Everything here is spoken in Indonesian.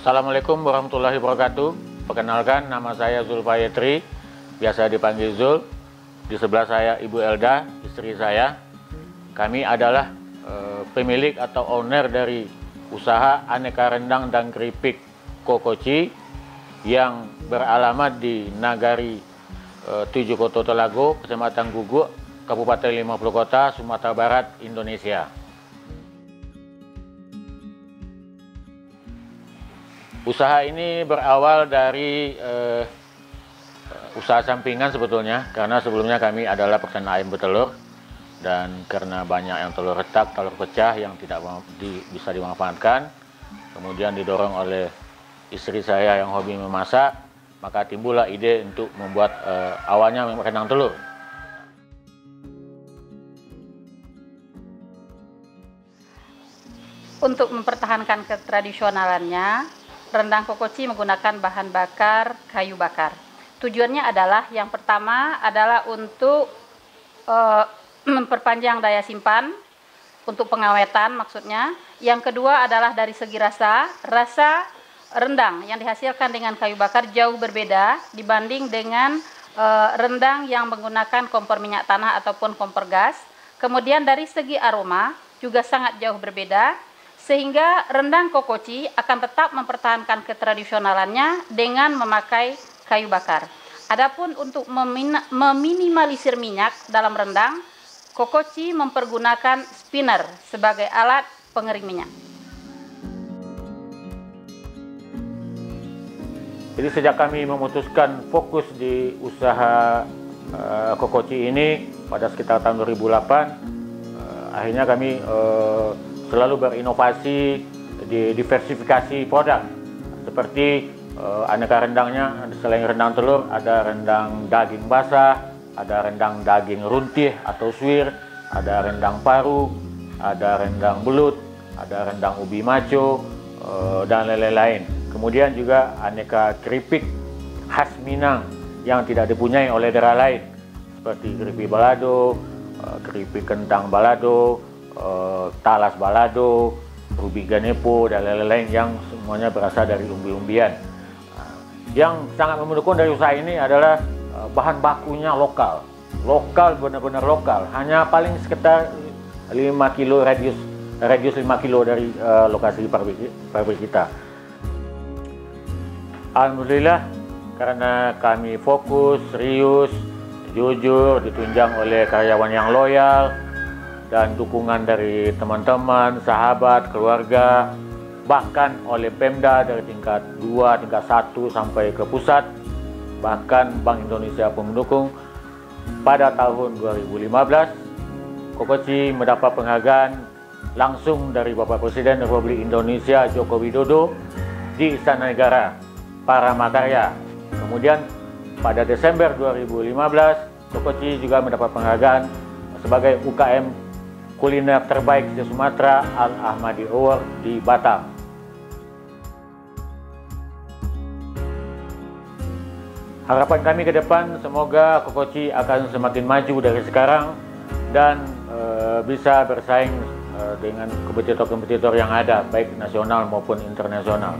Assalamualaikum warahmatullahi wabarakatuh. Perkenalkan, nama saya Zulfayetri, biasa dipanggil Zul. Di sebelah saya Ibu Elda, istri saya. Kami adalah pemilik atau owner dari usaha aneka rendang dan keripik Kokoci yang beralamat di Nagari 7 Koto Telago, Kecamatan Guguk, Kabupaten 50 Kota, Sumatera Barat, Indonesia. Usaha ini berawal dari usaha sampingan sebetulnya, karena sebelumnya kami adalah peternak ayam betelur, dan karena banyak yang telur retak, telur pecah yang tidak bisa dimanfaatkan, kemudian didorong oleh istri saya yang hobi memasak, maka timbullah ide untuk membuat awalnya rendang telur. Untuk mempertahankan ketradisionalannya, rendang Kokoci menggunakan bahan bakar kayu bakar. Tujuannya adalah yang pertama adalah untuk memperpanjang daya simpan, untuk pengawetan maksudnya. Yang kedua adalah dari segi rasa rendang yang dihasilkan dengan kayu bakar jauh berbeda dibanding dengan rendang yang menggunakan kompor minyak tanah ataupun kompor gas. Kemudian dari segi aroma juga sangat jauh berbeda, sehingga rendang Kokoci akan tetap mempertahankan ketradisionalannya dengan memakai kayu bakar. Adapun untuk meminimalisir minyak dalam rendang, Kokoci mempergunakan spinner sebagai alat pengering minyak. Jadi sejak kami memutuskan fokus di usaha Kokoci ini pada sekitar tahun 2008, akhirnya kami selalu berinovasi di diversifikasi produk, seperti aneka rendangnya. Selain rendang telur, ada rendang daging basah, ada rendang daging runtih atau suwir, ada rendang paru, ada rendang belut, ada rendang ubi maco, dan lain-lain. Kemudian juga aneka keripik khas Minang yang tidak dipunyai oleh daerah lain, seperti keripik balado, keripik kentang balado, talas balado, rubi ganepo, dan lain-lain yang semuanya berasal dari umbi-umbian. Yang sangat mendukung dari usaha ini adalah bahan bakunya lokal, benar-benar lokal. Hanya paling sekitar 5 kilo radius 5 kilo dari lokasi pabrik kita. Alhamdulillah, karena kami fokus, serius, jujur, ditunjang oleh karyawan yang loyal, dan dukungan dari teman-teman, sahabat, keluarga, bahkan oleh Pemda dari tingkat 2, tingkat 1 sampai ke pusat, bahkan Bank Indonesia pun mendukung. Pada tahun 2015, Kokoci mendapat penghargaan langsung dari Bapak Presiden Republik Indonesia Joko Widodo di Istana Negara Paramakarya. Kemudian pada Desember 2015, Kokoci juga mendapat penghargaan sebagai UKM kuliner terbaik di Sumatera Al-Ahmadi Award di Batam. Harapan kami ke depan, semoga Kokoci akan semakin maju dari sekarang dan bisa bersaing dengan kompetitor-kompetitor yang ada, baik nasional maupun internasional.